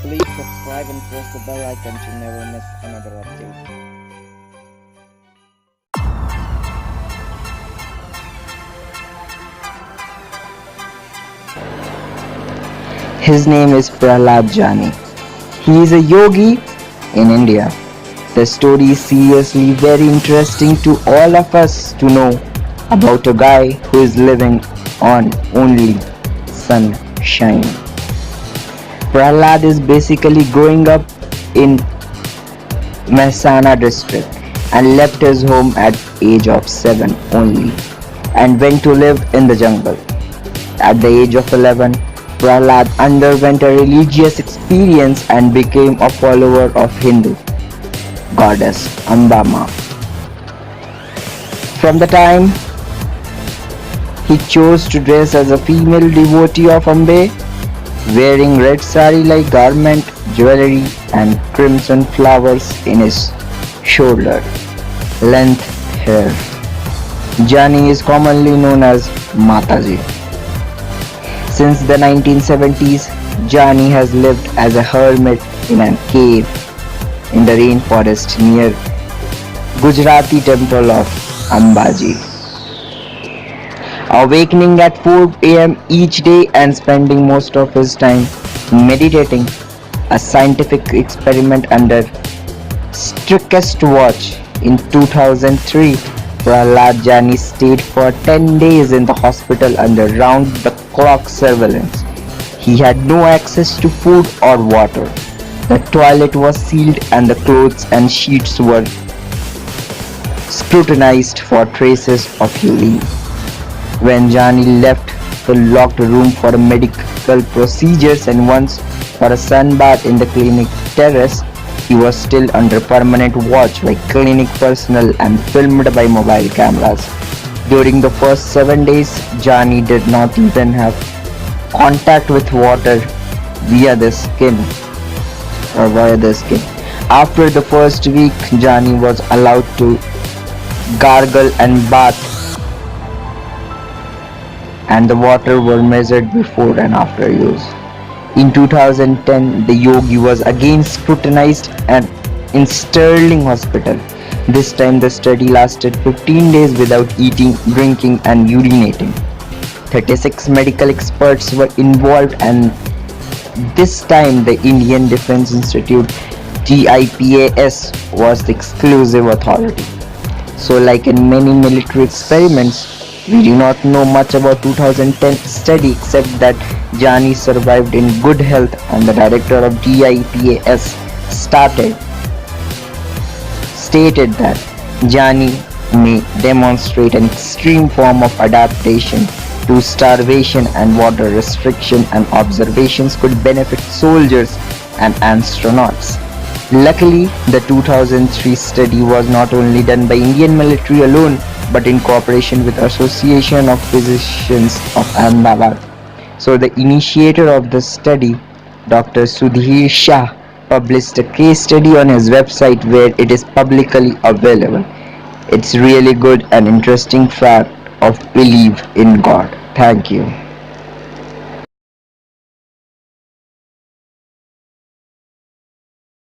Please subscribe and press the bell icon to never miss another update. His name is Prahlad Jani. He is a yogi in India. The story is seriously very interesting to all of us to know about a guy who is living on only sunshine. Prahlad is basically growing up in Mehsana district and left his home at age of 7 only and went to live in the jungle. At the age of 11, Prahlad underwent a religious experience and became a follower of Hindu goddess Ambama. From the time he chose to dress as a female devotee of Ambe, wearing red sari-like garment, jewelry and crimson flowers in his shoulder length hair. Jani is commonly known as Mataji. Since the 1970s, Jani has lived as a hermit in a cave in the rainforest near Gujarati temple of Ambaji. Awakening at 4 a.m. each day and spending most of his time meditating, a scientific experiment under strictest watch. In 2003, Prahlad Jani stayed for 10 days in the hospital under round-the-clock surveillance. He had no access to food or water. The toilet was sealed and the clothes and sheets were scrutinized for traces of urine. When Jani left the locked room for medical procedures and once for a sunbath in the clinic terrace, he was still under permanent watch by clinic personnel and filmed by mobile cameras. During the first 7 days, Jani did not even have contact with water via the skin. After the first week, Jani was allowed to gargle and bath, and the water were measured before and after use. In 2010, the yogi was again scrutinized and in Sterling Hospital. This time the study lasted 15 days without eating, drinking and urinating. 36 medical experts were involved and this time the Indian Defence Institute DIPAS was the exclusive authority. So like in many military experiments, we do not know much about 2010 study except that Jani survived in good health and the director of DIPAS stated that Jani may demonstrate an extreme form of adaptation to starvation and water restriction and observations could benefit soldiers and astronauts. Luckily, the 2003 study was not only done by Indian military alone but in cooperation with Association of Physicians of Ahmedabad. So the initiator of the study, Dr. Sudhir Shah, published a case study on his website where it is publicly available. It's really good and interesting fact of belief in God. Thank you.